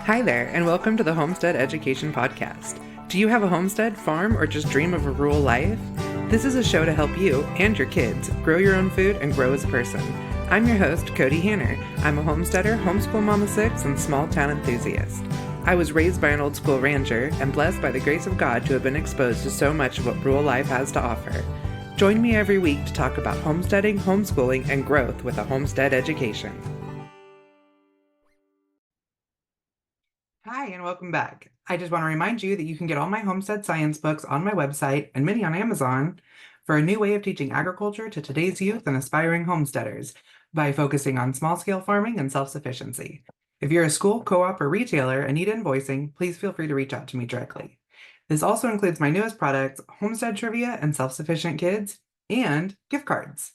Hi there, and welcome to the Homestead Education Podcast. Do you have a homestead, farm, or just dream of a rural life? This is a show to help you and your kids grow your own food and grow as a person. I'm your host, Kody Hanner. I'm a homesteader, homeschool mom of six, and small town enthusiast. I was raised by an old school rancher and blessed by the grace of God to have been exposed to so much of what rural life has to offer. Join me every week to talk about homesteading, homeschooling, and growth with a homestead education. Hi, and welcome back. I just want to remind you that you can get all my homestead science books on my website and many on Amazon for a new way of teaching agriculture to today's youth and aspiring homesteaders by focusing on small-scale farming and self-sufficiency. If you're a school, co-op, or retailer and need invoicing, please feel free to reach out to me directly. This also includes my newest products, Homestead Trivia and Self-Sufficient Kids, and gift cards.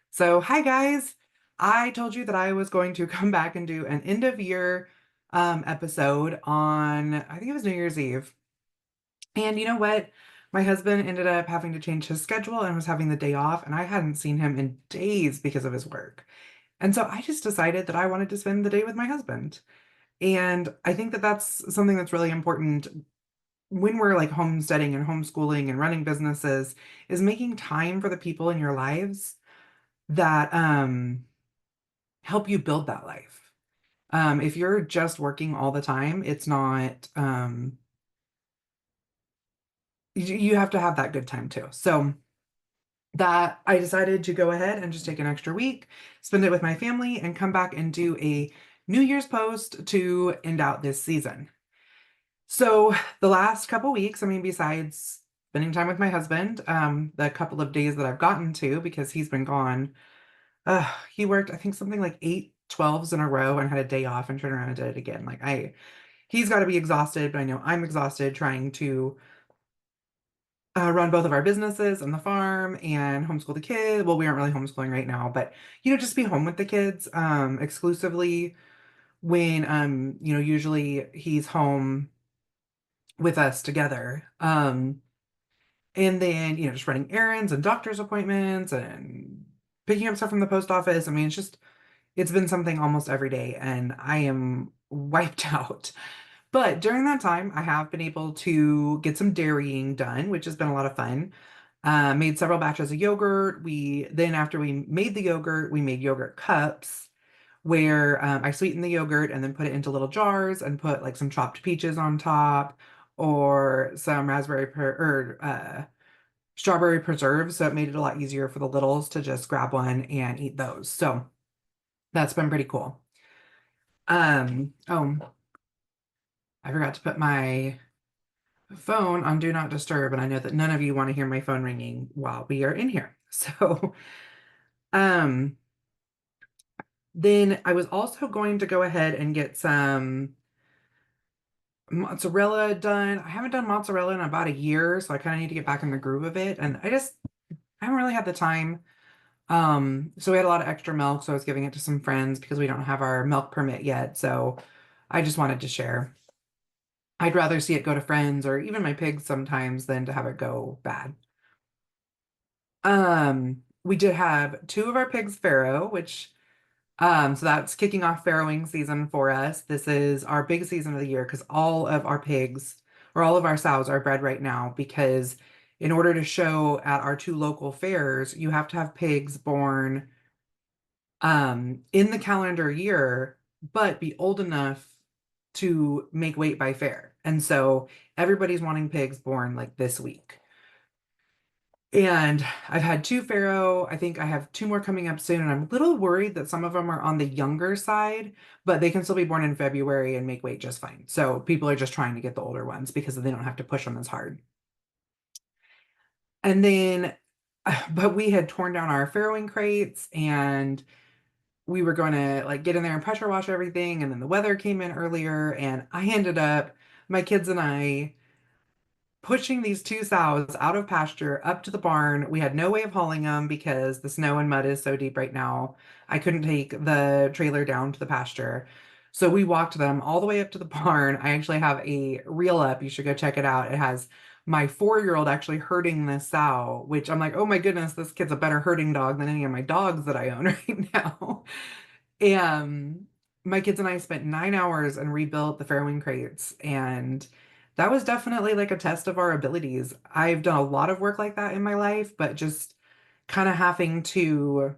So, hi guys! I told you that I was going to come back and do an end-of-year episode on, I think it was New Year's Eve. And you know what? My husband ended up having to change his schedule and was having the day off, and I hadn't seen him in days because of his work. And so I just decided that I wanted to spend the day with my husband. And I think that that's something that's really important when we're like homesteading and homeschooling and running businesses, is making time for the people in your lives that help you build that life. If you're just working all the time, it's not, you have to have that good time too. So that I decided to go ahead and just take an extra week, spend it with my family, and come back and do a New Year's post to end out this season. So the last couple weeks, I mean, besides spending time with my husband, the couple of days that I've gotten to because he's been gone, he worked, I think, something like 8 12s in a row and had a day off and turned around and did it again. He's got to be exhausted, but I know I'm exhausted trying to run both of our businesses and the farm and homeschool the kids. Well, we aren't really homeschooling right now, but just be home with the kids exclusively when usually he's home with us together. And then just running errands and doctor's appointments and picking up stuff from the post office. I mean, it's been something almost every day, and I am wiped out. But during that time, I have been able to get some dairying done, which has been a lot of fun. Made several batches of yogurt. After we made the yogurt, we made yogurt cups where I sweetened the yogurt and then put it into little jars and put like some chopped peaches on top or some strawberry preserves. So it made it a lot easier for the littles to just grab one and eat those. So that's been pretty cool. Oh, I forgot to put my phone on Do Not Disturb, and I know that none of you want to hear my phone ringing while we are in here. So, um, then I was also going to go ahead and get some mozzarella done. I haven't done mozzarella in about a year, so I kind of need to get back in the groove of it. And I haven't really had the time. So we had a lot of extra milk, so I was giving it to some friends because we don't have our milk permit yet. So I just wanted to share. I'd rather see it go to friends or even my pigs sometimes than to have it go bad. We did have two of our pigs farrow, which so that's kicking off farrowing season for us. This is our big season of the year because all of our pigs or all of our sows are bred right now because in order to show at our two local fairs, you have to have pigs born in the calendar year, but be old enough to make weight by fair. And so everybody's wanting pigs born like this week. And I've had two farrow. I think I have two more coming up soon. And I'm a little worried that some of them are on the younger side, but they can still be born in February and make weight just fine. So people are just trying to get the older ones because they don't have to push them as hard. And then, but we had torn down our farrowing crates and we were going to like get in there and pressure wash everything. And then the weather came in earlier and I ended up, my kids and I, pushing these two sows out of pasture up to the barn. We had no way of hauling them because the snow and mud is so deep right now. I couldn't take the trailer down to the pasture. So we walked them all the way up to the barn. I actually have a reel up. You should go check it out. It has my 4-year-old actually herding this sow, which I'm like, oh my goodness, this kid's a better herding dog than any of my dogs that I own right now. And my kids and I spent 9 hours and rebuilt the Fairwing crates, and that was definitely like a test of our abilities. I've done a lot of work like that in my life, but just kind of having to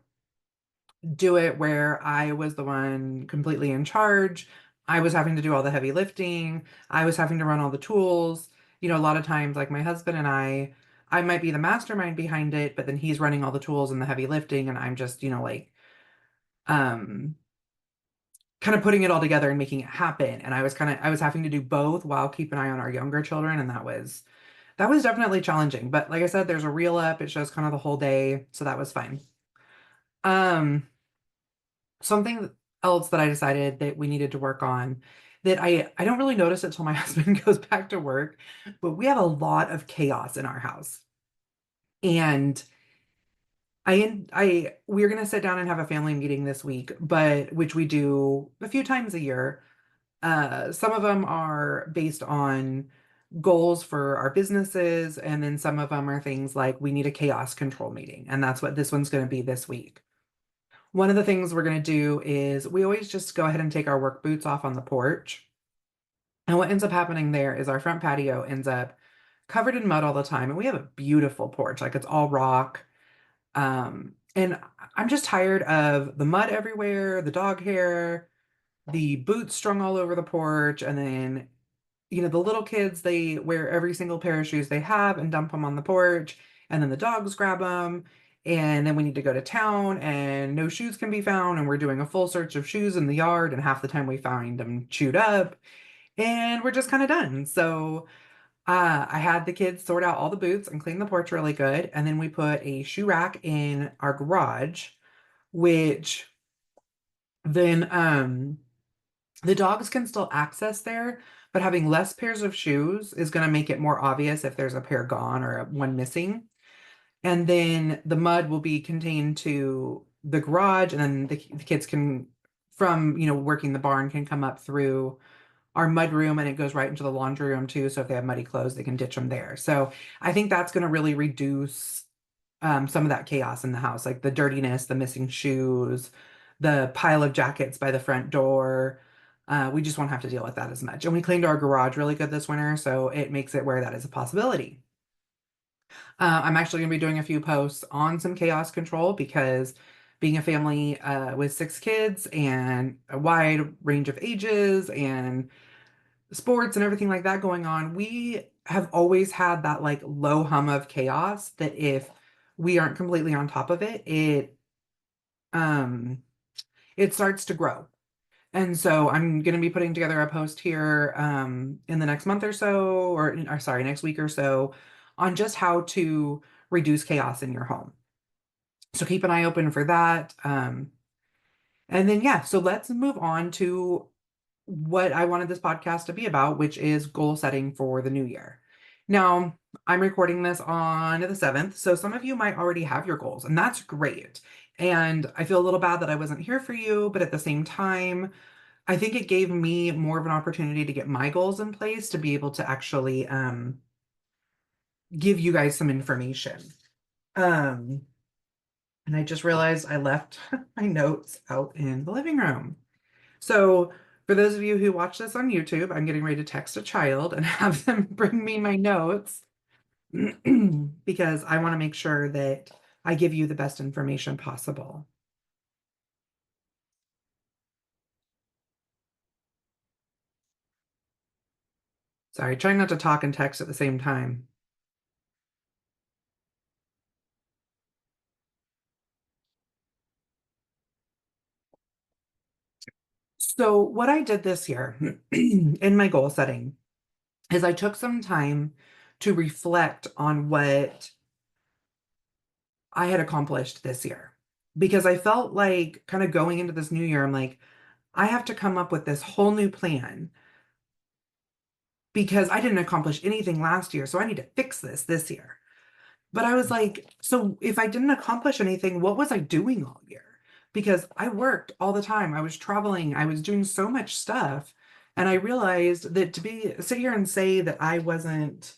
do it where I was the one completely in charge. I was having to do all the heavy lifting. I was having to run all the tools. A lot of times, like my husband and I might be the mastermind behind it, but then he's running all the tools and the heavy lifting, and I'm just, like, um, kind of putting it all together and making it happen. And I was having to do both while keep an eye on our younger children, and that was definitely challenging. But like I said, there's a reel up. It shows kind of the whole day, so that was fine. Um, Something else that I decided that we needed to work on that I don't really notice it till my husband goes back to work, but we have a lot of chaos in our house. And we're gonna sit down and have a family meeting this week, but which we do a few times a year. Some of them are based on goals for our businesses, and then some of them are things like we need a chaos control meeting, and that's what this one's going to be this week. One of the things we're going to do is we always just go ahead and take our work boots off on the porch. And what ends up happening there is our front patio ends up covered in mud all the time. And we have a beautiful porch, like it's all rock. And I'm just tired of the mud everywhere, the dog hair, the boots strung all over the porch, and then the little kids, they wear every single pair of shoes they have and dump them on the porch. And then the dogs grab them. And then we need to go to town and no shoes can be found. And we're doing a full search of shoes in the yard. And half the time we find them chewed up. And we're just kind of done. So I had the kids sort out all the boots and clean the porch really good. And then we put a shoe rack in our garage, which then the dogs can still access there, but having less pairs of shoes is going to make it more obvious if there's a pair gone or one missing. And then the mud will be contained to the garage, and then the kids can, from, working the barn, can come up through our mud room and it goes right into the laundry room too. So if they have muddy clothes, they can ditch them there. So I think that's going to really reduce some of that chaos in the house, like the dirtiness, the missing shoes, the pile of jackets by the front door. We just won't have to deal with that as much. And we cleaned our garage really good this winter, so it makes it where that is a possibility. I'm actually going to be doing a few posts on some chaos control because being a family with 6 kids and a wide range of ages and sports and everything like that going on, we have always had that like low hum of chaos that if we aren't completely on top of it, um it starts to grow. And so I'm going to be putting together a post here in the next month or so, or sorry, next week or so, on just how to reduce chaos in your home. So keep an eye open for that. And then, yeah, so let's move on to what I wanted this podcast to be about, which is goal setting for the new year. Now, I'm recording this on the 7th, so some of you might already have your goals, and that's great. And I feel a little bad that I wasn't here for you, but at the same time, I think it gave me more of an opportunity to get my goals in place to be able to actually give you guys some information. Um, and I just realized I left my notes out in the living room. So for those of you who watch this on YouTube, I'm getting ready to text a child and have them bring me my notes because I want to make sure that I give you the best information possible. Sorry, trying not to talk and text at the same time. So what I did this year in my goal setting is I took some time to reflect on what I had accomplished this year because I felt like kind of going into this new year, I'm like, I have to come up with this whole new plan because I didn't accomplish anything last year. So I need to fix this year. But I was like, so if I didn't accomplish anything, what was I doing all year? Because I worked all the time. I was traveling. I was doing so much stuff. And I realized that sit here and say that I wasn't,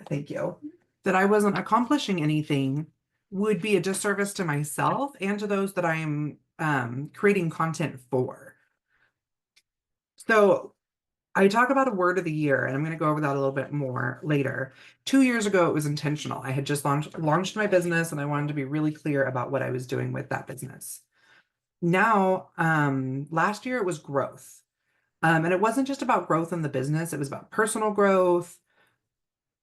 thank you, that I wasn't accomplishing anything would be a disservice to myself and to those that I'm creating content for. So I talk about a word of the year, and I'm going to go over that a little bit more later. 2 years ago, it was intentional. I had just launched my business, and I wanted to be really clear about what I was doing with that business. Now, last year it was growth. And it wasn't just about growth in the business, it was about personal growth.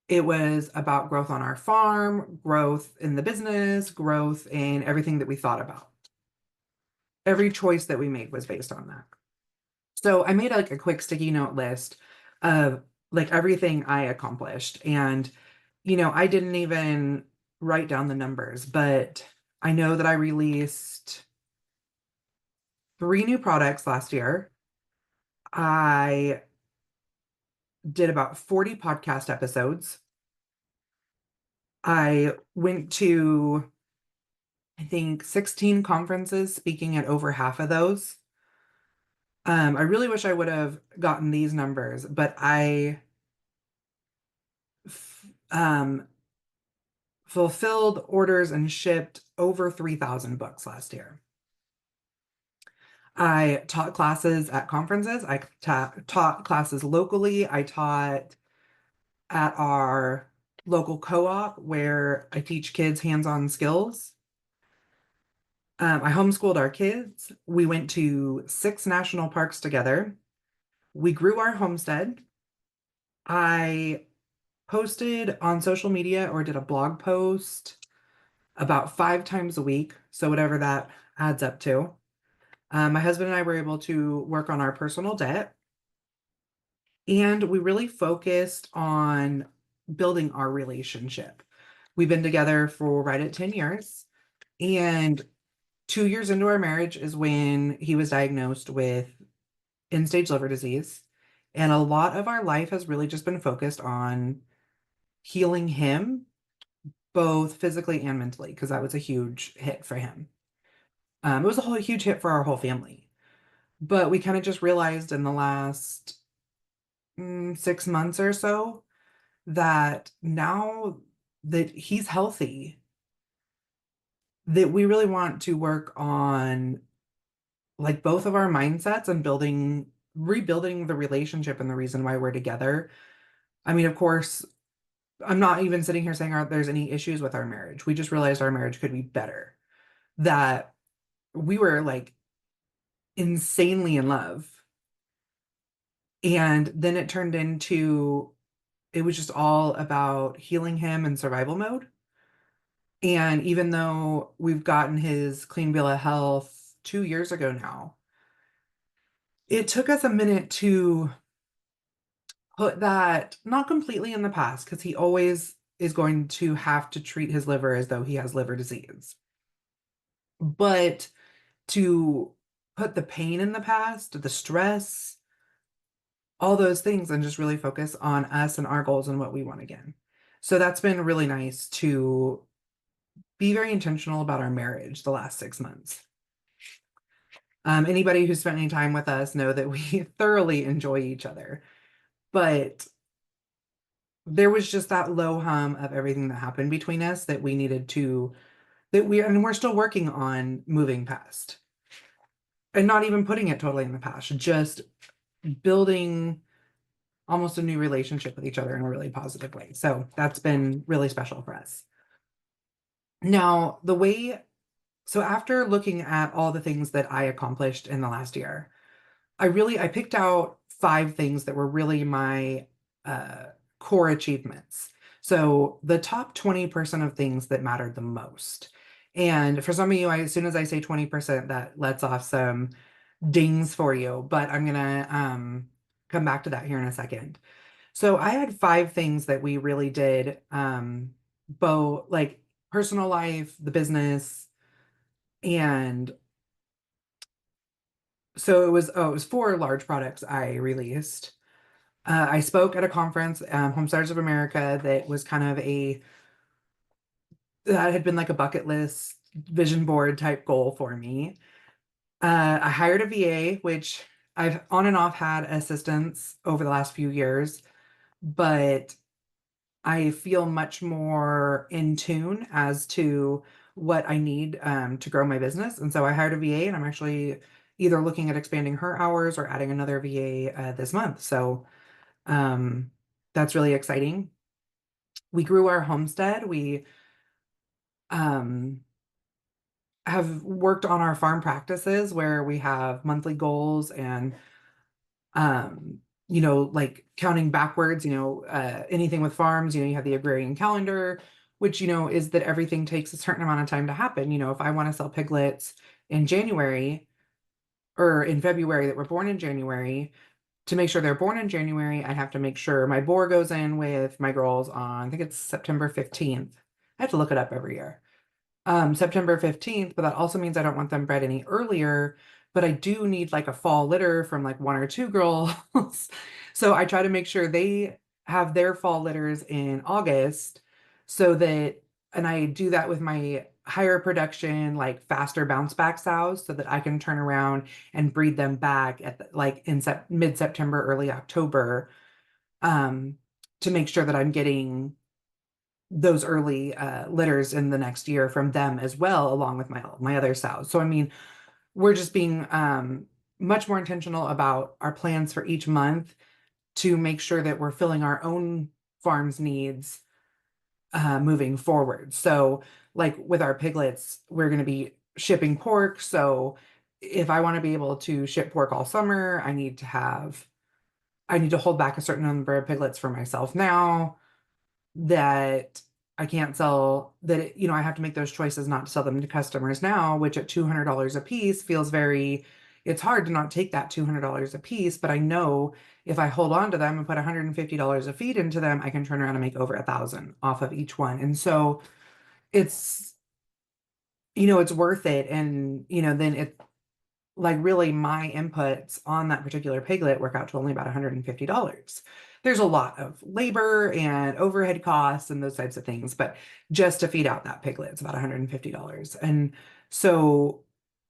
It was about growth on our farm, growth in the business, growth in everything that we thought about. Every choice that we made was based on that. So I made like a quick sticky note list of like everything I accomplished. And, I didn't even write down the numbers, but I know that I released 3 new products last year. I did about 40 podcast episodes. I went to, I think, 16 conferences, speaking at over half of those. I really wish I would have gotten these numbers, but I um, fulfilled orders and shipped over 3,000 books last year. I taught classes at conferences. I taught classes locally. I taught at our local co-op where I teach kids hands-on skills. I homeschooled our kids. We went to 6 national parks together. We grew our homestead. I posted on social media or did a blog post about 5 times a week. So whatever that adds up to. My husband and I were able to work on our personal debt. And we really focused on building our relationship. We've been together for right at 10 years. And 2 years into our marriage is when he was diagnosed with end-stage liver disease. And a lot of our life has really just been focused on healing him, both physically and mentally, because that was a huge hit for him. It was a huge hit for our whole family. But we kind of just realized in the last 6 months or so that now that he's healthy, that we really want to work on like both of our mindsets and rebuilding the relationship and the reason why we're together. I mean, of course, I'm not even sitting here saying there's any issues with our marriage. We just realized our marriage could be better. That we were like insanely in love. And then it turned into, it was just all about healing him in survival mode. And even though we've gotten his clean bill of health 2 years ago now, it took us a minute to put that not completely in the past because he always is going to have to treat his liver as though he has liver disease. But to put the pain in the past, the stress, all those things, and just really focus on us and our goals and what we want again. So that's been really nice to be very intentional about our marriage the last 6 months. Anybody who spent any time with us know that we thoroughly enjoy each other. But there was just that low hum of everything that happened between us that we needed to, and we're still working on moving past. And not even putting it totally in the past, just building almost a new relationship with each other in a really positive way. So that's been really special for us. Now, so after looking at all the things that I accomplished in the last year, I picked out 5 things that were really my core achievements. So the top 20% of things that mattered the most. And for some of you, as soon as I say 20%, that lets off some dings for you, but I'm gonna come back to that here in a second. So I had 5 things that we really did, both like personal life, the business, and so it was 4 large products I released. I spoke at a conference, Homesteaders of America, that was kind of that had been like a bucket list vision board type goal for me. I hired a VA, which I've on and off had assistance over the last few years, but I feel much more in tune as to what I need to grow my business. And so I hired a VA, and I'm actually, either looking at expanding her hours or adding another VA this month. So um, that's really exciting. We grew our homestead. We um, have worked on our farm practices where we have monthly goals and um, like counting backwards, anything with farms, you have the agrarian calendar, which, is that everything takes a certain amount of time to happen. If I want to sell piglets in January or in February that were born in January, to make sure they're born in January, I have to make sure my boar goes in with my girls on, I think it's September 15th. I have to look it up every year. September 15th, but that also means I don't want them bred any earlier, but I do need like a fall litter from like one or two girls. So I try to make sure they have their fall litters in August so that, and I do that with my higher production, like faster bounce back sows so that I can turn around and breed them back at like in mid-September, early October, um, to make sure that I'm getting those early litters in the next year from them as well, along with my other sows. So I mean, we're just being much more intentional about our plans for each month to make sure that we're filling our own farm's needs moving forward. So like with our piglets, we're going to be shipping pork. So if I want to be able to ship pork all summer, I need to hold back a certain number of piglets for myself now that I can't sell that, I have to make those choices not to sell them to customers now, which at $200 a piece feels it's hard to not take that $200 a piece, but I know if I hold on to them and put $150 a feed into them, I can turn around and make over 1,000 off of each one. And so it's, it's worth it. And, then like really my inputs on that particular piglet work out to only about $150. There's a lot of labor and overhead costs and those types of things, but just to feed out that piglet, it's about $150. And so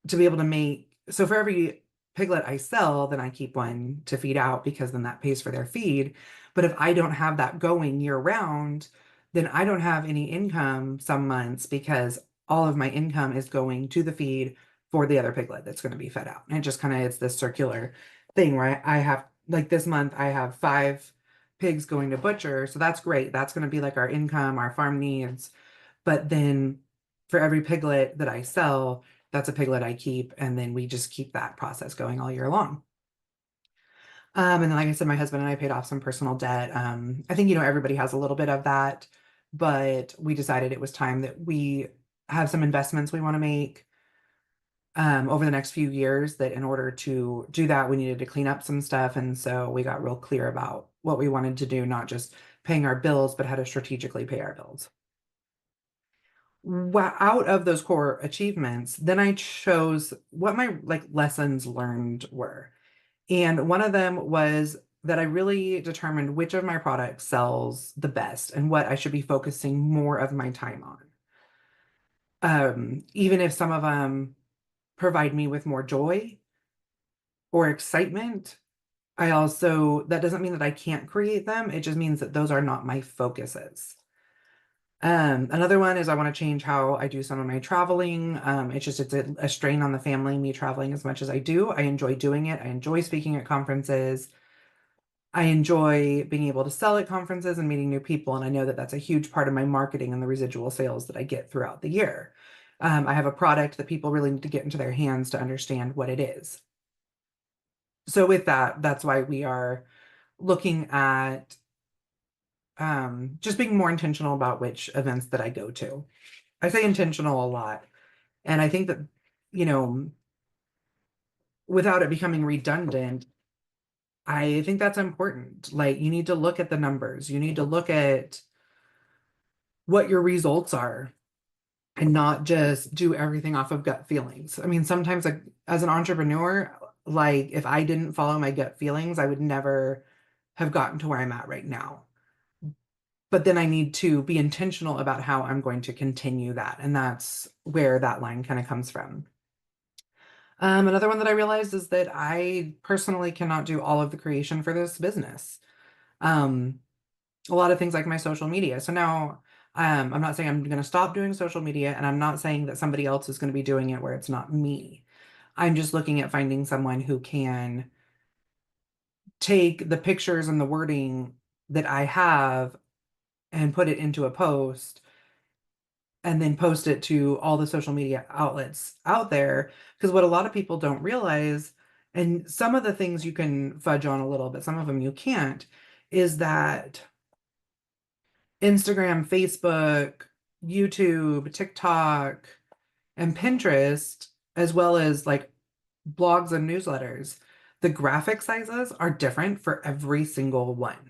to be able to so for every piglet I sell, then I keep one to feed out because then that pays for their feed. But if I don't have that going year round, then I don't have any income some months because all of my income is going to the feed for the other piglet that's going to be fed out. And it just kind of, it's this circular thing where I have, like this month, I have 5 pigs going to butcher. So that's great. That's going to be like our income, our farm needs. But then for every piglet that I sell, that's a piglet I keep. And then we just keep that process going all year long. And then, like I said, my husband and I paid off some personal debt. I think, everybody has a little bit of that, but we decided it was time that we have some investments we want to make over the next few years, that in order to do that, we needed to clean up some stuff. And so we got real clear about what we wanted to do, not just paying our bills, but how to strategically pay our bills. Out of those core achievements, then I chose what my like lessons learned were. And one of them was that I really determined which of my products sells the best and what I should be focusing more of my time on. Even if some of them provide me with more joy or excitement, that doesn't mean that I can't create them. It just means that those are not my focuses. Another one is I want to change how I do some of my traveling. It's a strain on the family, me traveling as much as I do. I enjoy doing it. I enjoy speaking at conferences. I enjoy being able to sell at conferences and meeting new people. And I know that that's a huge part of my marketing and the residual sales that I get throughout the year. I have a product that people really need to get into their hands to understand what it is. So with that, that's why we are looking at just being more intentional about which events that I go to. I say intentional a lot. And I think that, you know, without it becoming redundant, I think that's important. Like, you need to look at the numbers, you need to look at what your results are and not just do everything off of gut feelings. I mean, sometimes, like, as an entrepreneur, like if I didn't follow my gut feelings, I would never have gotten to where I'm at right now. But then I need to be intentional about how I'm going to continue that. And that's where that line kind of comes from. Another one that I realized is that I personally cannot do all of the creation for this business. Um, a lot of things like my social media. So now I'm not saying I'm going to stop doing social media, and I'm not saying that somebody else is going to be doing it where it's not me. I'm just looking at finding someone who can take the pictures and the wording that I have and put it into a post and then post it to all the social media outlets out there. Because what a lot of people don't realize, and some of the things you can fudge on a little bit, some of them you can't, is that Instagram, Facebook, YouTube, TikTok, and Pinterest, as well as like blogs and newsletters, the graphic sizes are different for every single one.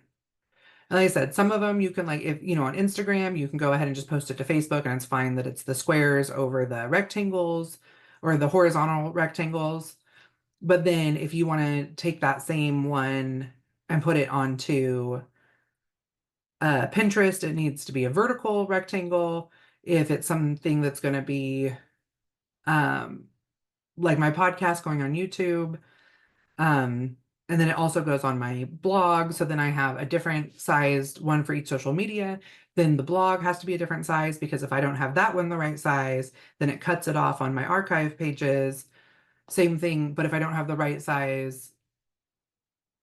And like I said, some of them you can like, if you know, on Instagram, you can go ahead and just post it to Facebook and it's fine that it's the squares over the rectangles or the horizontal rectangles. But then if you want to take that same one and put it onto Pinterest, it needs to be a vertical rectangle. If it's something that's going to be um, like my podcast going on YouTube, Um, and then it also goes on my blog. So then I have a different sized one for each social media. Then the blog has to be a different size because if I don't have that one the right size, then it cuts it off on my archive pages. Same thing, but if I don't have the right size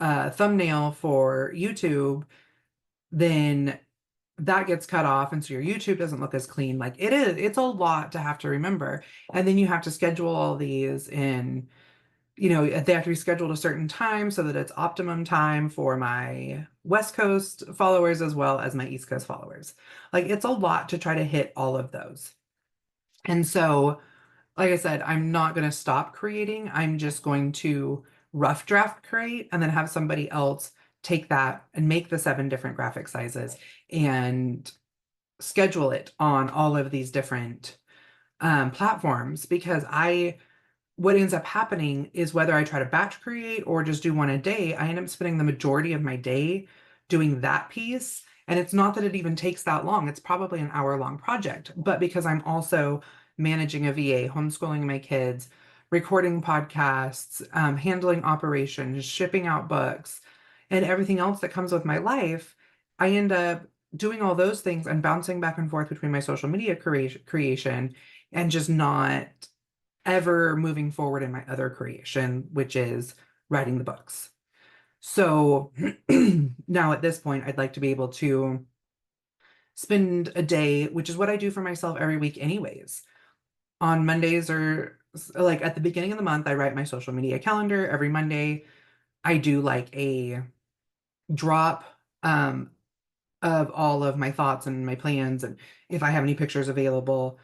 thumbnail for YouTube, then that gets cut off. And so your YouTube doesn't look as clean. Like it's a lot to have to remember. And then you have to schedule all these in, you know, they have to be scheduled a certain time so that it's optimum time for my West Coast followers as well as my East Coast followers. Like it's a lot to try to hit all of those. And so, like I said, I'm not going to stop creating. I'm just going to rough draft create and then have somebody else take that and make the 7 different graphic sizes and schedule it on all of these different platforms because what ends up happening is whether I try to batch create or just do one a day, I end up spending the majority of my day doing that piece. And it's not that it even takes that long. It's probably an hour-long project. But because I'm also managing a VA, homeschooling my kids, recording podcasts, handling operations, shipping out books, and everything else that comes with my life, I end up doing all those things and bouncing back and forth between my social media creation and just not ever moving forward in my other creation, which is writing the books. So now at this point, I'd like to be able to spend a day, which is what I do for myself every week, anyways. On Mondays or like at the beginning of the month, I write my social media calendar. Every Monday, I do like a drop of all of my thoughts and my plans, and if I have any pictures available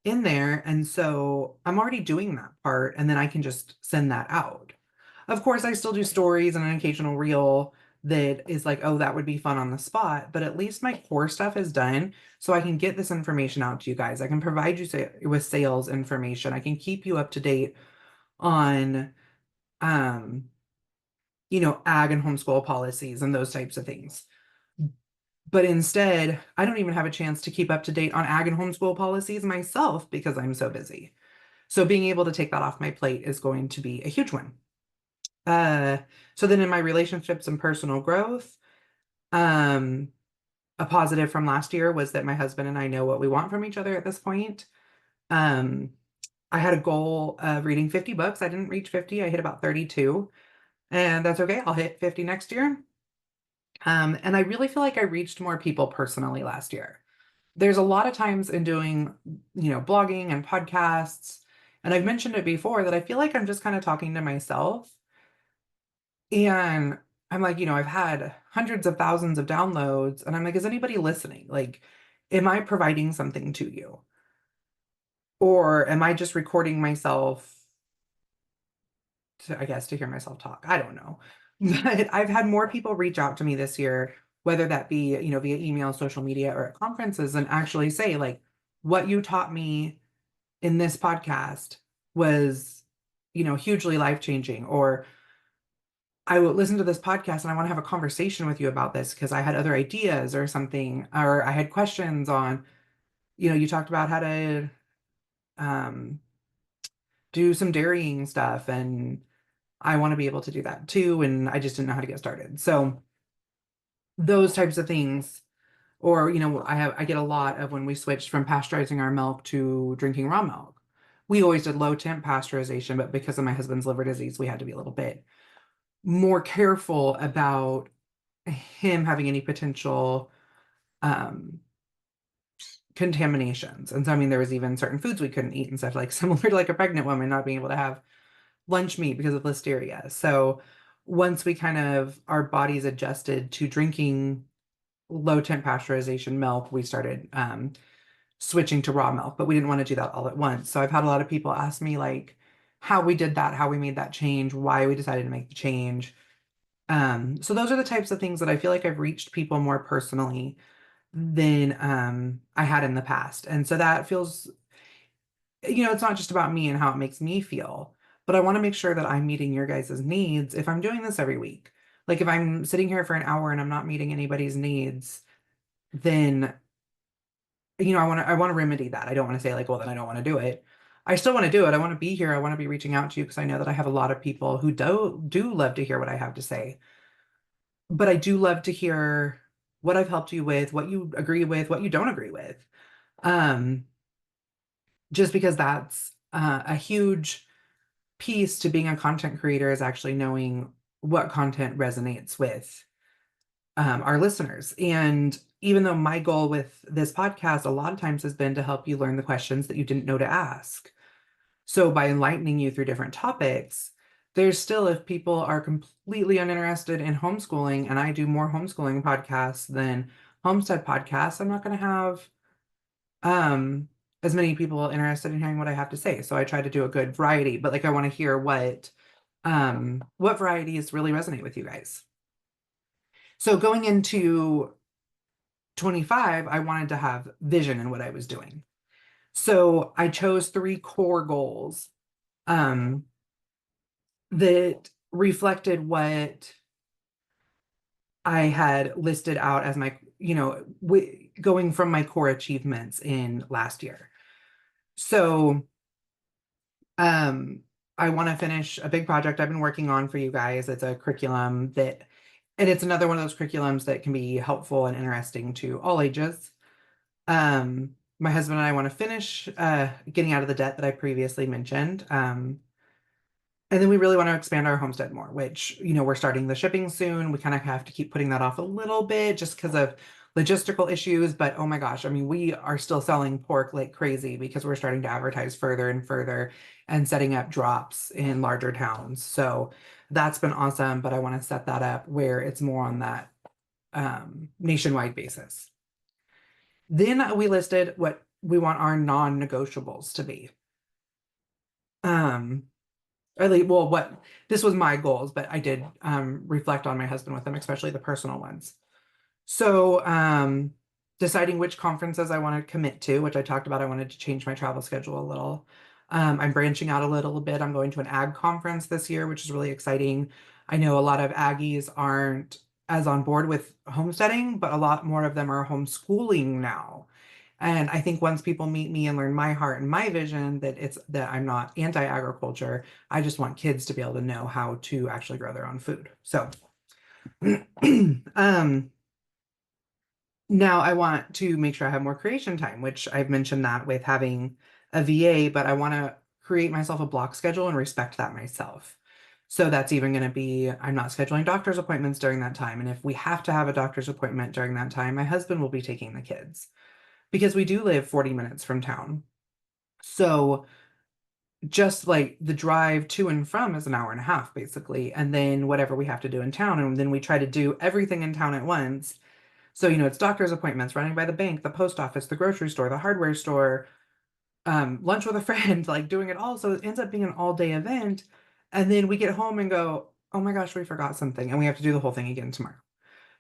in there. And so I'm already doing that part, and then I can just send that out. Of course, I still do stories and an occasional reel that is like, oh, that would be fun on the spot, but at least my core stuff is done. So I can get this information out to you guys. I can provide you with sales information. I can keep you up to date on, um, you know, ag and homeschool policies and those types of things. But instead, I don't even have a chance to keep up to date on ag and homeschool policies myself because I'm so busy. So being able to take that off my plate is going to be a huge one. Uh, so then in my relationships and personal growth, um, a positive from last year was that my husband and I know what we want from each other at this point. Um, I had a goal of reading 50 books. I didn't reach 50. I hit about 32, and that's okay. I'll hit 50 next year. And I really feel like I reached more people personally last year. There's a lot of times in doing, you know, blogging and podcasts, and I've mentioned it before that I feel like I'm just kind of talking to myself. And I'm like, you know, I've had hundreds of thousands of downloads, and I'm like, is anybody listening? Like, am I providing something to you? Or am I just recording myself to, I guess, to hear myself talk? I don't know. But I've had more people reach out to me this year, whether that be, you know, via email, social media, or at conferences, and actually say, like, what you taught me in this podcast was, you know, hugely life-changing, or I will listen to this podcast and I want to have a conversation with you about this because I had other ideas or something, or I had questions on, you know, you talked about how to um, do some dairying stuff, and I want to be able to do that too, and I just didn't know how to get started. So those types of things, or you know, I get a lot of when we switched from pasteurizing our milk to drinking raw milk. we always did low temp pasteurization, but because of my husband's liver disease, we had to be a little bit more careful about him having any potential um, contaminations. And so, I mean, there was even certain foods we couldn't eat and stuff, like similar to like a pregnant woman not being able to have lunch meat because of listeria. So once we kind of, our bodies adjusted to drinking low temp pasteurization milk, we started switching to raw milk, but we didn't want to do that all at once. So I've had a lot of people ask me like how we did that, how we made that change, why we decided to make the change. So those are the types of things that I feel like I've reached people more personally than I had in the past. And so that feels, it's not just about me and how it makes me feel, but I want to make sure that I'm meeting your guys' needs if I'm doing this every week. Like if I'm sitting here for an hour and I'm not meeting anybody's needs, then I want to remedy that. I don't want to say like, well, then I don't want to do it. I still want to do it. I want to be here. I want to be reaching out to you because I know that I have a lot of people who do love to hear what I have to say. But I do love to hear what I've helped you with, what you agree with, what you don't agree with. Um, just because that's a huge piece to being a content creator is actually knowing what content resonates with our listeners. And even though my goal with this podcast a lot of times has been to help you learn the questions that you didn't know to ask. So by enlightening you through different topics, there's still, if people are completely uninterested in homeschooling, and I do more homeschooling podcasts than Homestead podcasts, I'm not going to have um as many people interested in hearing what I have to say. So I try to do a good variety, but like I want to hear what varieties really resonate with you guys. So going into 25, I wanted to have vision in what I was doing. So I chose three core goals um, that reflected what I had listed out as my, going from my core achievements in last year. So um, I want to finish a big project I've been working on for you guys. It's a curriculum and it's another one of those curriculums that can be helpful and interesting to all ages. My husband and I want to finish getting out of the debt that I previously mentioned. And then we really want to expand our homestead more, which, we're starting the shipping soon. We kind of have to keep putting that off a little bit just because of logistical issues. But oh my gosh, I mean, we are still selling pork like crazy because we're starting to advertise further and further and setting up drops in larger towns. So that's been awesome. But I want to set that up where it's more on that nationwide basis. Then we listed what we want our non-negotiables to be. Um, or like, well, what this was my goals, but I did reflect on my husband with them, especially the personal ones. So deciding which conferences I want to commit to, which I talked about, I wanted to change my travel schedule a little. I'm branching out a little bit. I'm going to an ag conference this year, which is really exciting. I know a lot of Aggies aren't as on board with homesteading, but a lot more of them are homeschooling now. And I think once people meet me and learn my heart and my vision, that I'm not anti-agriculture. I just want kids to be able to know how to actually grow their own food. So um now I want to make sure I have more creation time, which I've mentioned that with having a VA, but I want to create myself a block schedule and respect that myself. So that's even going to be, I'm not scheduling doctor's appointments during that time. And if we have to have a doctor's appointment during that time, my husband will be taking the kids because we do live 40 minutes from town. So just like the drive to and from is an hour and a half, basically. And then whatever we have to do in town. And then we try to do everything in town at once. So, it's doctor's appointments, running by the bank, the post office, the grocery store, the hardware store, lunch with a friend, like doing it all. So it ends up being an all day event. And then we get home and go, oh my gosh, we forgot something. And we have to do the whole thing again tomorrow.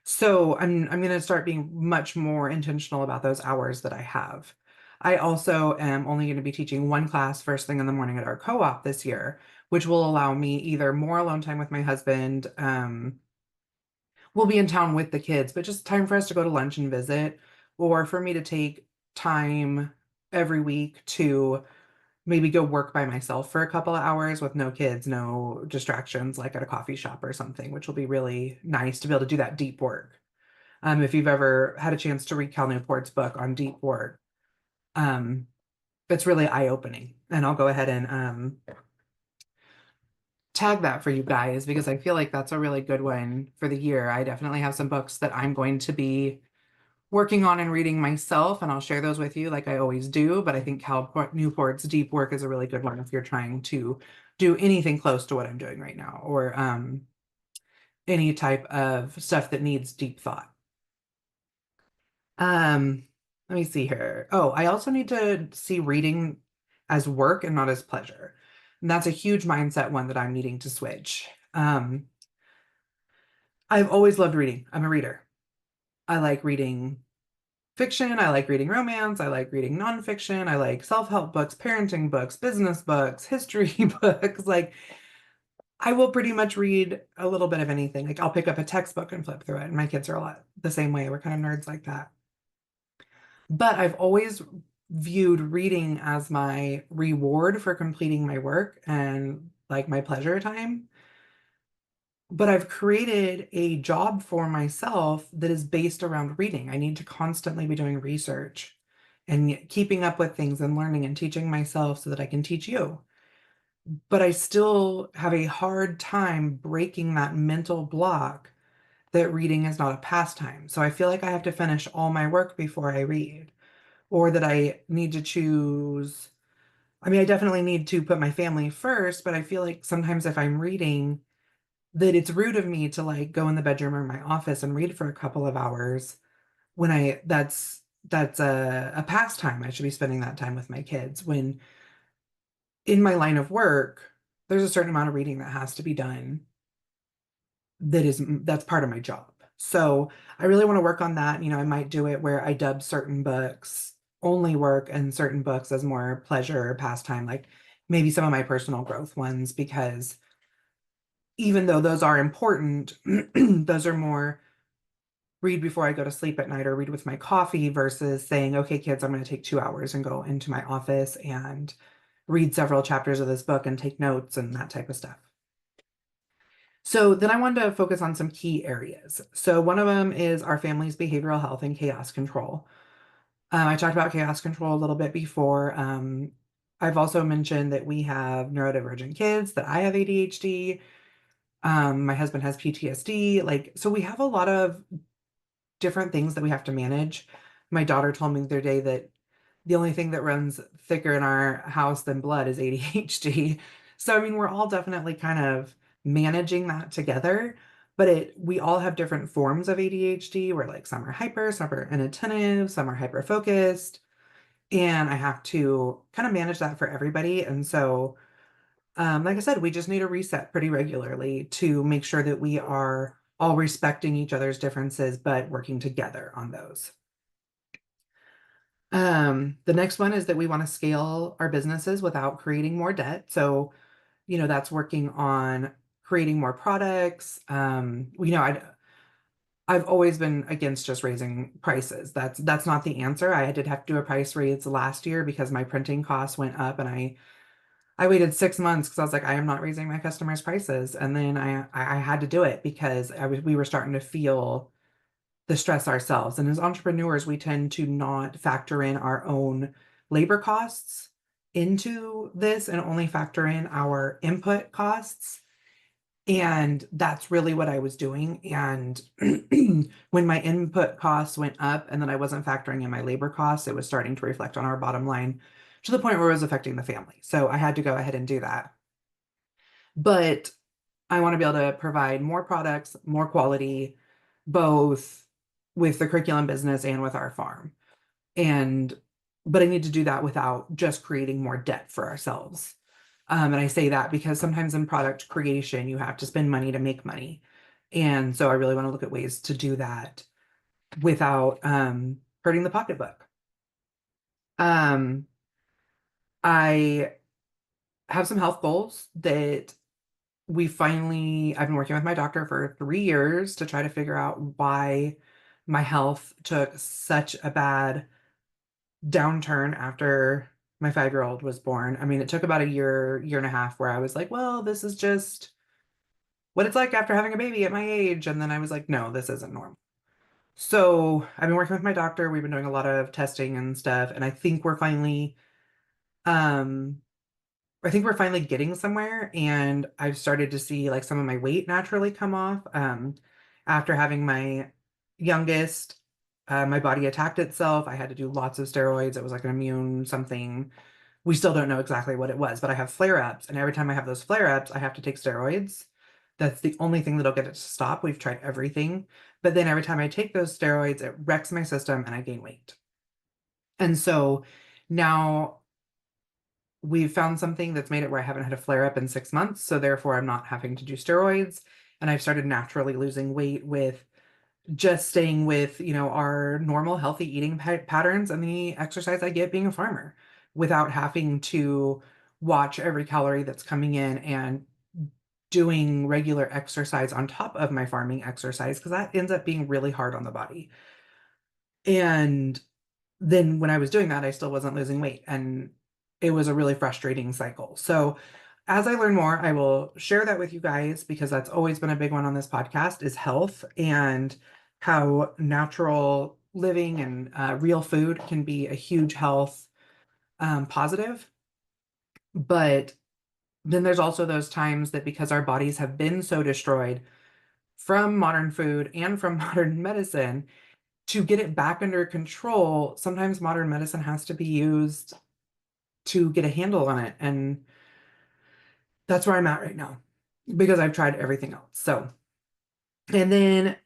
So I'm going to start being much more intentional about those hours that I have. I also am only going to be teaching one class first thing in the morning at our co-op this year, which will allow me either more alone time with my husband. We'll be in town with the kids, but just time for us to go to lunch and visit, or for me to take time every week to maybe go work by myself for a couple of hours with no kids, no distractions, like at a coffee shop or something, which will be really nice to be able to do that deep work. If you've ever had a chance to read Cal Newport's book on deep work, um, it's really eye-opening. And I'll go ahead and tag that for you guys because I feel like that's a really good one for the year. I definitely have some books that I'm going to be working on and reading myself, and I'll share those with you like I always do. But I think Newport's Deep Work is a really good one if you're trying to do anything close to what I'm doing right now, or any type of stuff that needs deep thought. Let me see here. Oh, I also need to see reading as work and not as pleasure. And that's a huge mindset one that I'm needing to switch. I've always loved reading. I'm a reader. I like reading fiction. I like reading romance. I like reading nonfiction. I like self-help books, parenting books, business books, history books. Like, I will pretty much read a little bit of anything. Like, I'll pick up a textbook and flip through it. And my kids are a lot the same way. We're kind of nerds like that. But I've always viewed reading as my reward for completing my work and like my pleasure time. But I've created a job for myself that is based around reading. I need to constantly be doing research and keeping up with things and learning and teaching myself so that I can teach you. But I still have a hard time breaking that mental block that reading is not a pastime. So I feel like I have to finish all my work before I read, or that I need to choose. I mean, I definitely need to put my family first, but I feel like sometimes if I'm reading, that it's rude of me to like go in the bedroom or my office and read for a couple of hours when I that's a pastime. I should be spending that time with my kids when in my line of work, there's a certain amount of reading that has to be done that's part of my job. So I really want to work on that. I might do it where I dub certain books only work and certain books as more pleasure or pastime, like maybe some of my personal growth ones, because even though those are important, those are more read before I go to sleep at night or read with my coffee versus saying, okay, kids, I'm going to take 2 hours and go into my office and read several chapters of this book and take notes and that type of stuff. So then I wanted to focus on some key areas. So one of them is our family's behavioral health and chaos control. I talked about chaos control a little bit before. I've also mentioned that we have neurodivergent kids, that I have ADHD. My husband has PTSD. Like, so we have a lot of different things that we have to manage. My daughter told me the other day that the only thing that runs thicker in our house than blood is ADHD. So, I mean, we're all definitely kind of managing that together, but we all have different forms of ADHD where like some are hyper, some are inattentive, some are hyper focused. And I have to kind of manage that for everybody. And so, like I said, we just need a reset pretty regularly to make sure that we are all respecting each other's differences, but working together on those. The next one is that we want to scale our businesses without creating more debt. So, that's working on creating more products. I've always been against just raising prices. That's not the answer. I did have to do a price raise last year because my printing costs went up, and I waited 6 months because I was like, I am not raising my customers' prices. And then I had to do it because we were starting to feel the stress ourselves. And as entrepreneurs, we tend to not factor in our own labor costs into this and only factor in our input costs. And that's really what I was doing. And when my input costs went up and then I wasn't factoring in my labor costs, it was starting to reflect on our bottom line to the point where it was affecting the family. So I had to go ahead and do that. But I want to be able to provide more products, more quality, both with the curriculum business and with our farm. But I need to do that without just creating more debt for ourselves. And I say that because sometimes in product creation, you have to spend money to make money. And so I really want to look at ways to do that without hurting the pocketbook. Um, I have some health goals that I've been working with my doctor for 3 years to try to figure out why my health took such a bad downturn after my 5-year-old was born. I mean, it took about a year and a half where I was like, well, this is just what it's like after having a baby at my age. And then I was like, no, this isn't normal. So I've been working with my doctor. We've been doing a lot of testing and stuff. And I think we're finally Um, I think we're finally getting somewhere, and I've started to see like some of my weight naturally come off. After having my youngest, my body attacked itself. I had to do lots of steroids. It was like an immune something. We still don't know exactly what it was, but I have flare-ups, and every time I have those flare-ups, I have to take steroids. That's the only thing that'll get it to stop. We've tried everything, but then every time I take those steroids, it wrecks my system and I gain weight. And so now we've found something that's made it where I haven't had a flare up in 6 months. So therefore, I'm not having to do steroids. And I've started naturally losing weight with just staying with, our normal healthy eating patterns and the exercise I get being a farmer without having to watch every calorie that's coming in and doing regular exercise on top of my farming exercise because that ends up being really hard on the body. And then when I was doing that, I still wasn't losing weight. And it was a really frustrating cycle. So as I learn more, I will share that with you guys because that's always been a big one on this podcast is health and how natural living and real food can be a huge health positive. But then there's also those times that because our bodies have been so destroyed from modern food and from modern medicine, to get it back under control, sometimes modern medicine has to be used to get a handle on it. And that's where I'm at right now because I've tried everything else. So, and then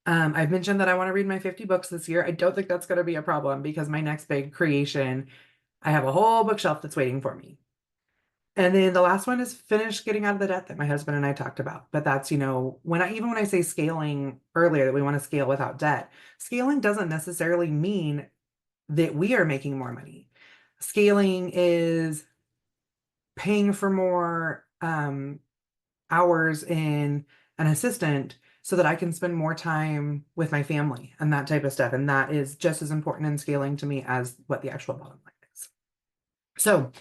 I've mentioned that I want to read my 50 books this year. I don't think that's going to be a problem because my next big creation, I have a whole bookshelf that's waiting for me. And then the last one is finish getting out of the debt that my husband and I talked about. But that's, even when I say scaling earlier that we want to scale without debt, scaling doesn't necessarily mean that we are making more money. Scaling is paying for more hours in an assistant so that I can spend more time with my family and that type of stuff. And that is just as important in scaling to me as what the actual bottom line is. So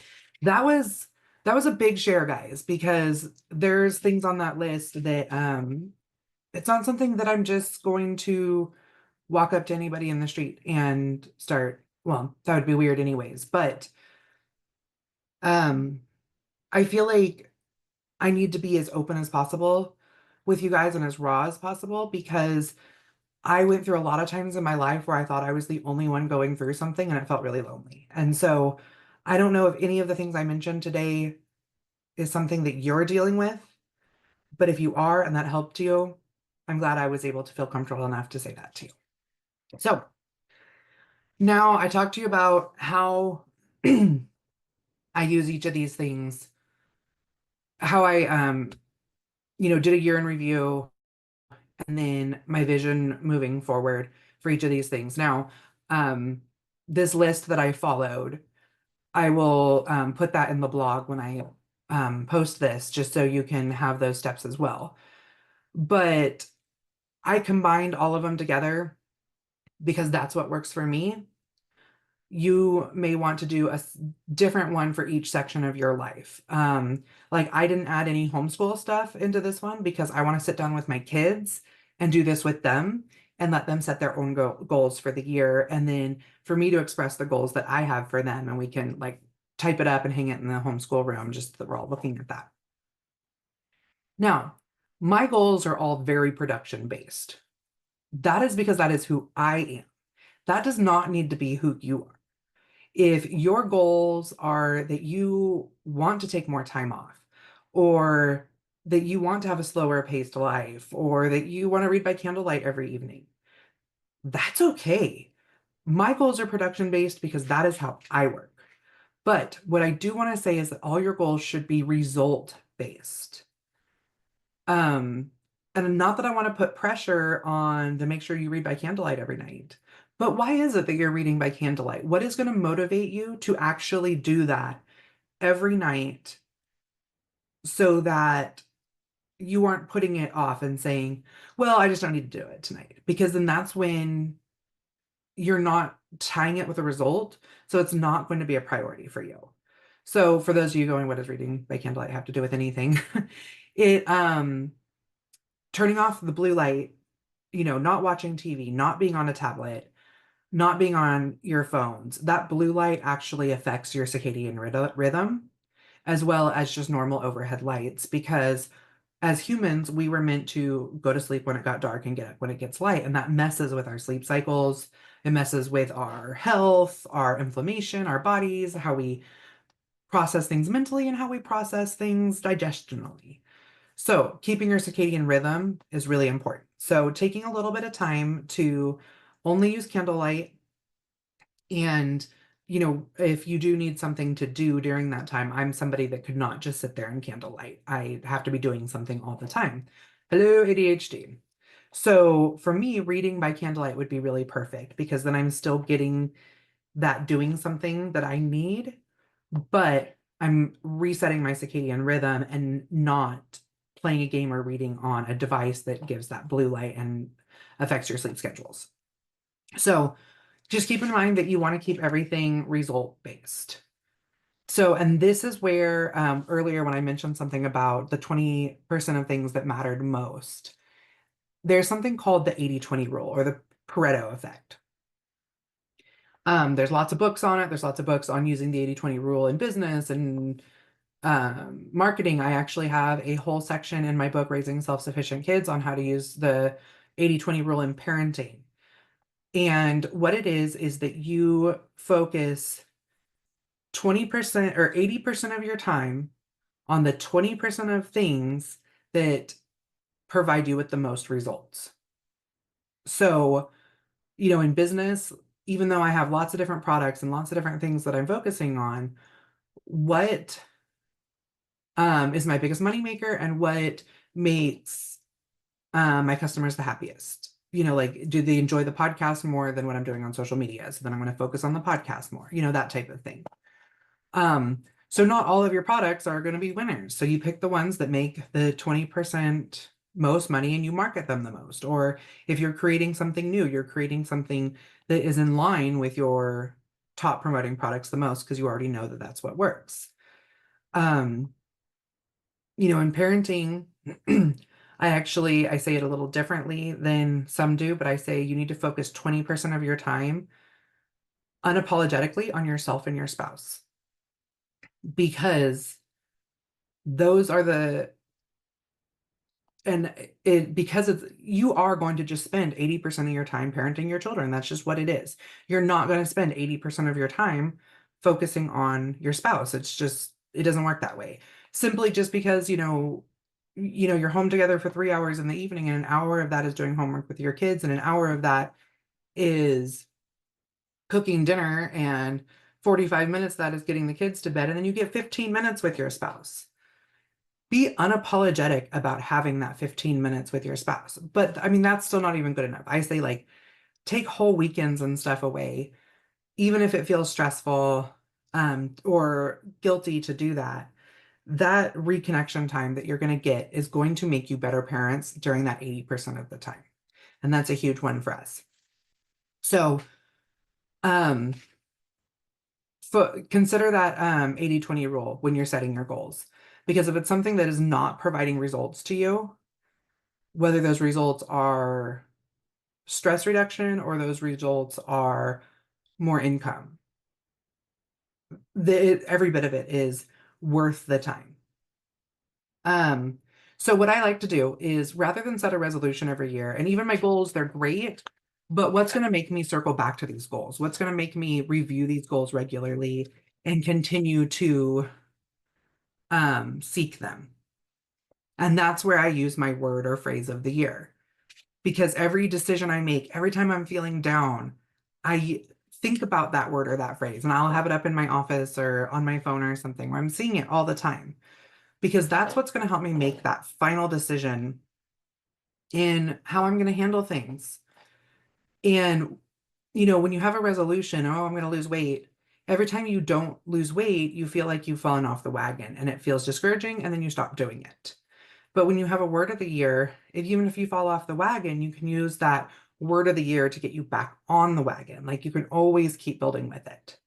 that was a big share, guys, because there's things on that list that it's not something that I'm just going to walk up to anybody in the street and start. Well, that would be weird anyways, but um I feel like I need to be as open as possible with you guys and as raw as possible because I went through a lot of times in my life where I thought I was the only one going through something and it felt really lonely. And so I don't know if any of the things I mentioned today is something that you're dealing with, but if you are and that helped you, I'm glad I was able to feel comfortable enough to say that to you. So now I talked to you about how I use each of these things, how I did a year in review and then my vision moving forward for each of these things. Now, this list that I followed, I will put that in the blog when I post this, just so you can have those steps as well. But I combined all of them together because that's what works for me. You may want to do a different one for each section of your life. Like I didn't add any homeschool stuff into this one because I want to sit down with my kids and do this with them and let them set their own goals for the year. And then for me to express the goals that I have for them and we can like type it up and hang it in the homeschool room, just that we're all looking at that. Now, my goals are all very production based. That is because that is who I am. That does not need to be who you are. If your goals are that you want to take more time off, or that you want to have a slower paced life, or that you want to read by candlelight every evening, that's okay. My goals are production based because that is how I work. But what I do want to say is that all your goals should be result based. Um, and not that I want to put pressure on to make sure you read by candlelight every night. But why is it that you're reading by candlelight? What is going to motivate you to actually do that every night so that you aren't putting it off and saying, well, I just don't need to do it tonight? Because then that's when you're not tying it with a result. So it's not going to be a priority for you. So for those of you going, what does reading by candlelight have to do with anything? It turning off the blue light, not watching TV, not being on a tablet, not being on your phones, that blue light actually affects your circadian rhythm as well as just normal overhead lights because as humans, we were meant to go to sleep when it got dark and get up when it gets light, and that messes with our sleep cycles. It messes with our health, our inflammation, our bodies, how we process things mentally, and how we process things digestionally. So, keeping your circadian rhythm is really important. So, taking a little bit of time to only use candlelight and if you do need something to do during that time, I'm somebody that could not just sit there in candlelight. I have to be doing something all the time. Hello, ADHD. So for me, reading by candlelight would be really perfect because then I'm still getting that doing something that I need, but I'm resetting my circadian rhythm and not playing a game or reading on a device that gives that blue light and affects your sleep schedules. So just keep in mind that you want to keep everything result based. So, and this is where earlier when I mentioned something about the 20% of things that mattered most, there's something called the 80-20 rule or the Pareto effect. There's lots of books on it. There's lots of books on using the 80-20 rule in business and marketing. I actually have a whole section in my book, Raising Self-Sufficient Kids, on how to use the 80-20 rule in parenting. And what it is that you focus 20% or 80% of your time on the 20% of things that provide you with the most results. So, in business, even though I have lots of different products and lots of different things that I'm focusing on, what is my biggest moneymaker and what makes my customers the happiest? Like, do they enjoy the podcast more than what I'm doing on social media? So then I'm going to focus on the podcast more, that type of thing. So not all of your products are going to be winners. So you pick the ones that make the 20% most money and you market them the most. Or if you're creating something new, you're creating something that is in line with your top promoting products the most because you already know that that's what works. In parenting, I say it a little differently than some do, but I say you need to focus 20% of your time unapologetically on yourself and your spouse because those are because you are going to just spend 80% of your time parenting your children. That's just what it is. You're not going to spend 80% of your time focusing on your spouse. It doesn't work that way. Simply just because, you're home together for 3 hours in the evening and an hour of that is doing homework with your kids and an hour of that is cooking dinner and 45 minutes that is getting the kids to bed, and then you get 15 minutes with your spouse. Be unapologetic about having that 15 minutes with your spouse. But I mean, that's still not even good enough. I say, like, take whole weekends and stuff away, even if it feels stressful or guilty to do that. That reconnection time that you're going to get is going to make you better parents during that 80% of the time. And that's a huge one for us. So, um, consider that 80-20 rule when you're setting your goals. Because if it's something that is not providing results to you, whether those results are stress reduction or those results are more income, every bit of it is worth the time. So what I like to do is rather than set a resolution every year, and even my goals, they're great, but what's going to make me circle back to these goals? What's going to make me review these goals regularly and continue to seek them? And that's where I use my word or phrase of the year. Because every decision I make, every time I'm feeling down, I think about that word or that phrase, and I'll have it up in my office or on my phone or something where I'm seeing it all the time. Because that's what's going to help me make that final decision in how I'm going to handle things. And, when you have a resolution, oh, I'm going to lose weight, every time you don't lose weight, you feel like you've fallen off the wagon and it feels discouraging, and then you stop doing it. But when you have a word of the year, even if you fall off the wagon, you can use that word of the year to get you back on the wagon. Like, you can always keep building with it.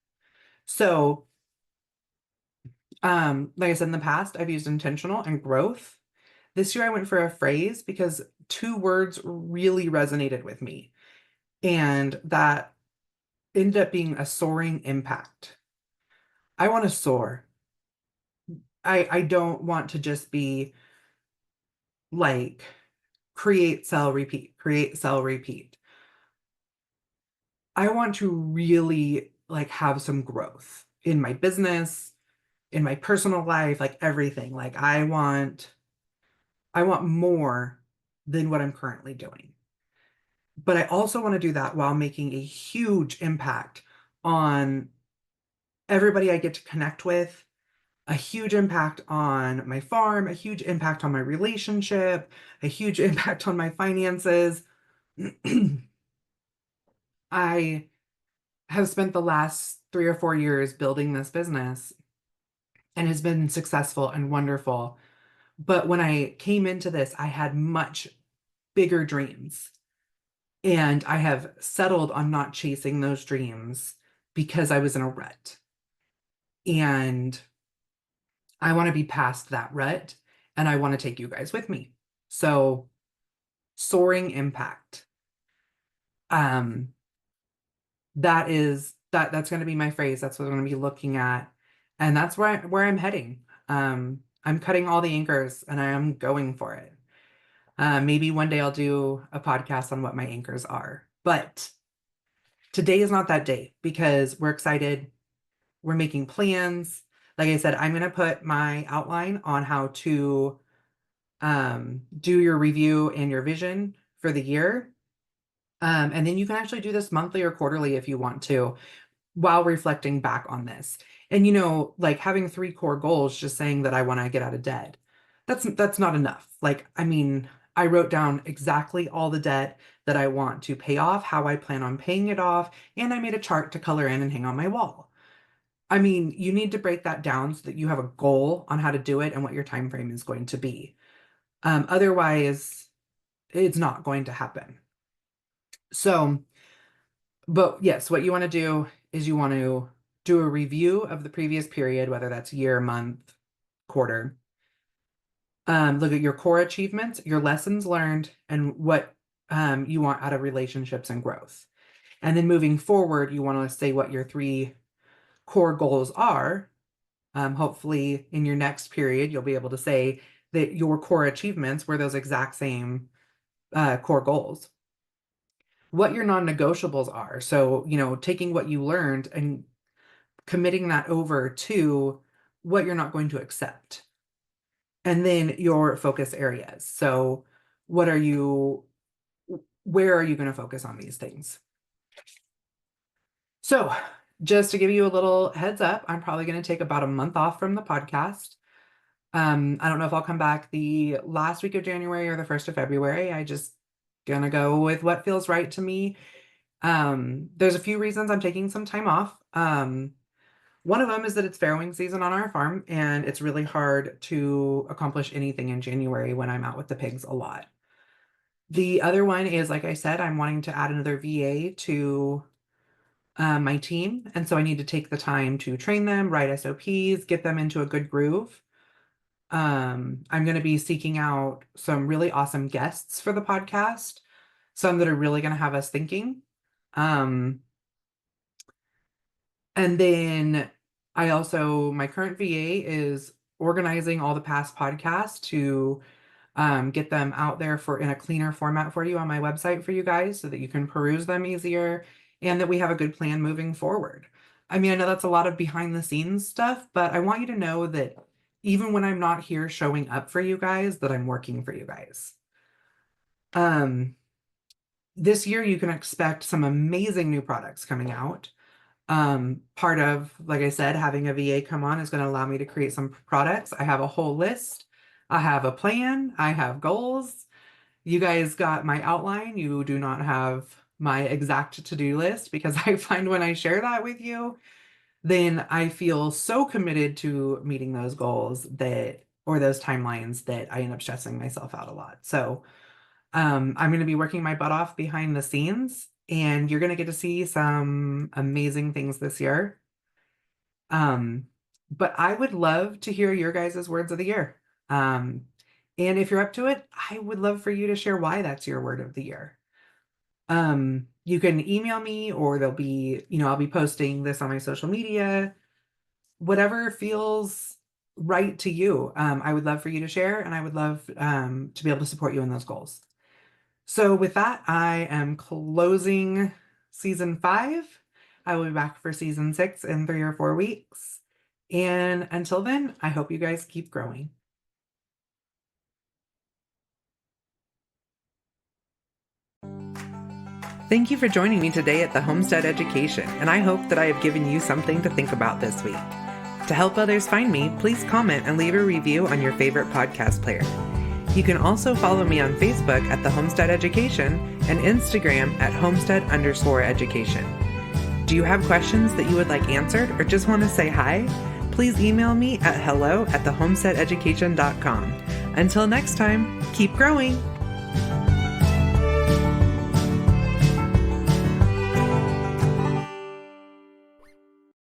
So, like I said in the past, I've used intentional and growth. This year I went for a phrase because two words really resonated with me. And that ended up being a soaring impact. I want to soar. I don't want to just be like create, sell, repeat, create, sell, repeat. I want to really like have some growth in my business, in my personal life, like everything. Like I want more than what I'm currently doing. But I also want to do that while making a huge impact on everybody I get to connect with, a huge impact on my farm, a huge impact on my relationship, a huge impact on my finances. I have spent the last 3 or 4 years building this business and has been successful and wonderful. But when I came into this, I had much bigger dreams. And I have settled on not chasing those dreams because I was in a rut. And I want to be past that rut and I want to take you guys with me. So, soaring impact. Um, that's going to be my phrase. That's what I'm going to be looking at. And that's where I'm heading. I'm cutting all the anchors and I am going for it. Maybe one day I'll do a podcast on what my anchors are. But today is not that day because we're excited. We're making plans. Like I said, I'm going to put my outline on how to do your review and your vision for the year. And then you can actually do this monthly or quarterly if you want to, while reflecting back on this. And like having 3 core goals, just saying that I want to get out of debt. That's not enough. Like, I mean, I wrote down exactly all the debt that I want to pay off, how I plan on paying it off, and I made a chart to color in and hang on my wall. I mean, you need to break that down so that you have a goal on how to do it and what your time frame is going to be. Otherwise, it's not going to happen. So, but yes, what you want to do is you want to do a review of the previous period, whether that's year, month, quarter. Look at your core achievements, your lessons learned, and what you want out of relationships and growth. And then moving forward, you want to say what your 3 core goals are. Hopefully, in your next period, you'll be able to say that your core achievements were those exact same core goals. What your non-negotiables are. So, taking what you learned and committing that over to what you're not going to accept. And then your focus areas. So, what are you, where are you going to focus on these things? So, just to give you a little heads up, I'm probably going to take about a month off from the podcast. I don't know if I'll come back the last week of January or the 1st of February. I just gonna go with what feels right to me. There's a few reasons I'm taking some time off. One of them is that it's farrowing season on our farm, and it's really hard to accomplish anything in January when I'm out with the pigs a lot. The other one is, like I said, I'm wanting to add another VA to my team, and so I need to take the time to train them, write SOPs, get them into a good groove. I'm going to be seeking out some really awesome guests for the podcast, some that are really going to have us thinking. Um, and then my current VA is organizing all the past podcasts to get them out there in a cleaner format for you on my website for you guys so that you can peruse them easier and that we have a good plan moving forward. I mean, I know that's a lot of behind the scenes stuff, but I want you to know that even when I'm not here showing up for you guys, that I'm working for you guys. This year you can expect some amazing new products coming out. Part of, like I said, having a VA come on is going to allow me to create some products. I have a whole list. I have a plan. I have goals. You guys got my outline. You do not have my exact to-do list because I find when I share that with you, then I feel so committed to meeting those goals or those timelines that I end up stressing myself out a lot. So I'm going to be working my butt off behind the scenes, and you're going to get to see some amazing things this year. But I would love to hear your guys' words of the year. And if you're up to it, I would love for you to share why that's your word of the year. You can email me, or there'll be, I'll be posting this on my social media, whatever feels right to you. I would love for you to share, and I would love to be able to support you in those goals. So with that, I am closing season 5. I will be back for season 6 in 3 or 4 weeks. And until then, I hope you guys keep growing. Thank you for joining me today at the Homestead Education, and I hope that I have given you something to think about this week. To help others find me, please comment and leave a review on your favorite podcast player. You can also follow me on Facebook at the Homestead Education and Instagram at homestead_education. Do you have questions that you would like answered, or just want to say hi? Please email me at hello@thehomesteadeducation.com. Until next time, keep growing!